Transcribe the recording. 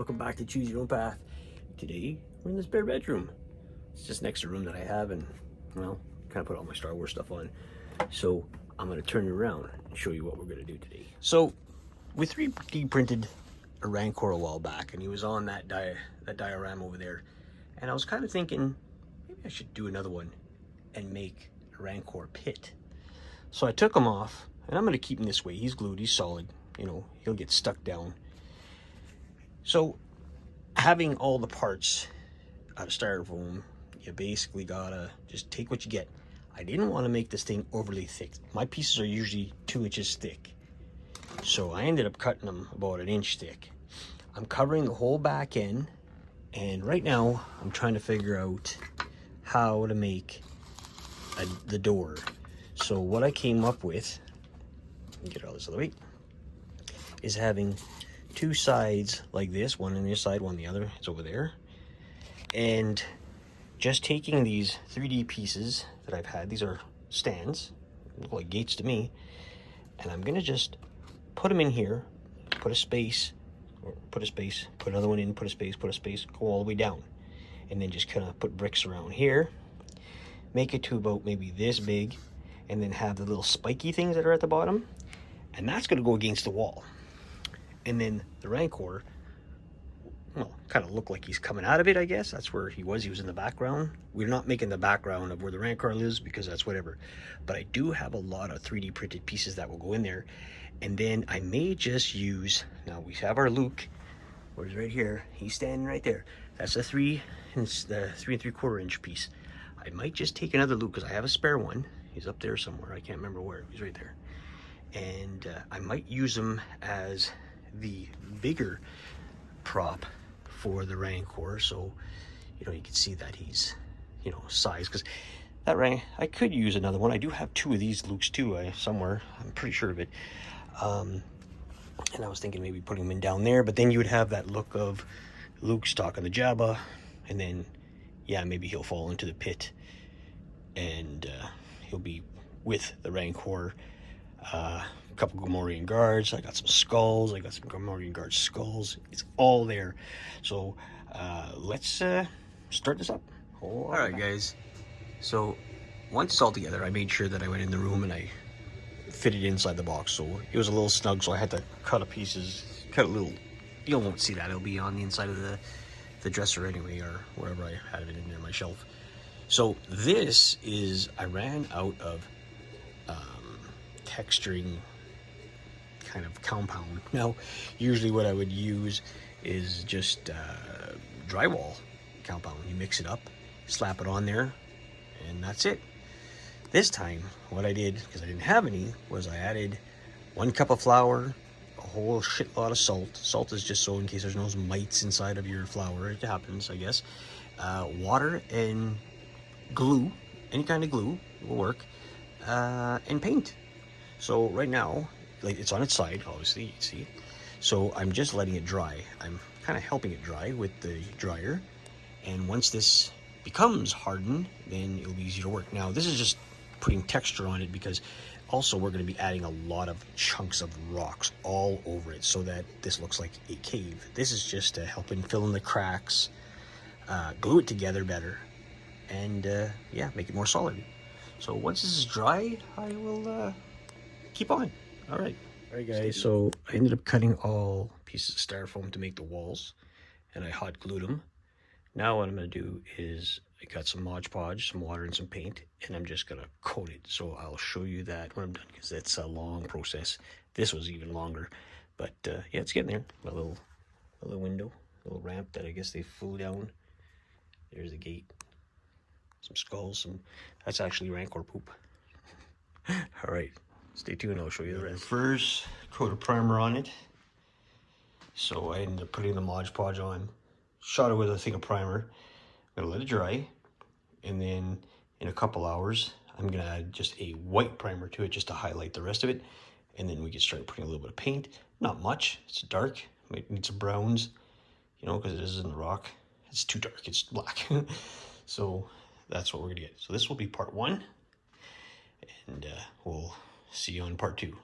welcome back to Choose Your Own Path. Today, we're in this spare bedroom. It's just next to a room that I have, and, well, kind of put all my Star Wars stuff on. So, I'm going to turn it around and show you what we're going to do today. So, we 3D printed a Rancor a while back, and he was on that diorama over there. And I was kind of thinking, maybe I should do another one and make a Rancor Pit. So I took him off, and I'm going to keep him this way. He's glued, he's solid. You know, he'll get stuck down. So, having all the parts out of styrofoam, you basically gotta just take what you get. I didn't want to make this thing overly thick. My pieces are usually 2 inches thick. So I ended up cutting them about 1 inch thick. I'm covering the whole back end, and right now I'm trying to figure out how to make the door. So what I came up with, get all this out of the way, is having 2 sides like this, one on this side, one on the other. It's over there. And just taking these 3D pieces that I've had, these are stands, look like gates to me, and I'm gonna just put them in here, put a space, or put a space, put another one in, put a space, go all the way down, and then just kind of put bricks around here, make it to about maybe this big, and then have the little spiky things that are at the bottom, and that's gonna go against the wall. And then the Rancor, well, kind of look like he's coming out of it, I guess. That's where he was in the background. We're not making the background of where the Rancor lives because that's whatever. But I do have a lot of 3D printed pieces that will go in there. And then I may just use, now we have our Luke, where's right here. He's standing right there. That's the 3 3/4 inch piece. I might just take another Luke because I have a spare one. He's up there somewhere. I can't remember where. He's right there. And I might use him as the bigger prop for the Rancor, so you know you can see that he's, you know, size, because that I could use another one. I do have 2 of these Lukes too, somewhere, I'm pretty sure of it. And I was thinking maybe putting them in down there, but then you would have that look of Luke stalking the Jabba, and then yeah, maybe he'll fall into the pit, and he'll be with the Rancor. A couple Gamorrean guards. I got some skulls. I got some Gamorrean guard skulls. It's all there. So let's start this up. All right, guys. So once it's all together, I made sure that I went in the room and I fitted it inside the box. So it was a little snug. So I had to cut a little. You won't see that. It'll be on the inside of the dresser anyway, or wherever I had it in there, my shelf. So this is, I ran out of texturing kind of compound. Now, usually what I would use is just drywall compound. You mix it up, slap it on there, and that's it. This time, what I did, because I didn't have any, was I added 1 cup of flour, a whole shitload of salt. Salt is just so in case there's no mites inside of your flour. It happens, I guess. Water and glue, any kind of glue will work, and paint. So right now, like, it's on its side, obviously, you can see. So I'm just letting it dry. I'm kind of helping it dry with the dryer. And once this becomes hardened, then it'll be easy to work. Now, this is just putting texture on it because also we're going to be adding a lot of chunks of rocks all over it so that this looks like a cave. This is just helping fill in the cracks, glue it together better, and yeah, make it more solid. So once this is dry, I will keep on. All right guys, so I ended up cutting all pieces of styrofoam to make the walls, and I hot glued them. Now what I'm going to do is I got some Mod Podge, some water and some paint, and I'm just going to coat it. So I'll show you that when I'm done, because it's a long process. This was even longer, but yeah, it's getting there. A little window, a little ramp that I guess they flew down. There's the gate, some skulls, that's actually Rancor poop. All right, stay tuned, I'll show you the rest. First, coat a primer on it. So I ended up putting the Mod Podge on, shot it with a thing of primer. I'm gonna let it dry, and then in a couple hours, I'm gonna add just a white primer to it just to highlight the rest of it. And then we can start putting a little bit of paint. Not much, it's dark, might need some browns, you know, because it is in the rock. It's too dark, it's black. So that's what we're gonna get. So this will be part 1, and we'll see you on part 2.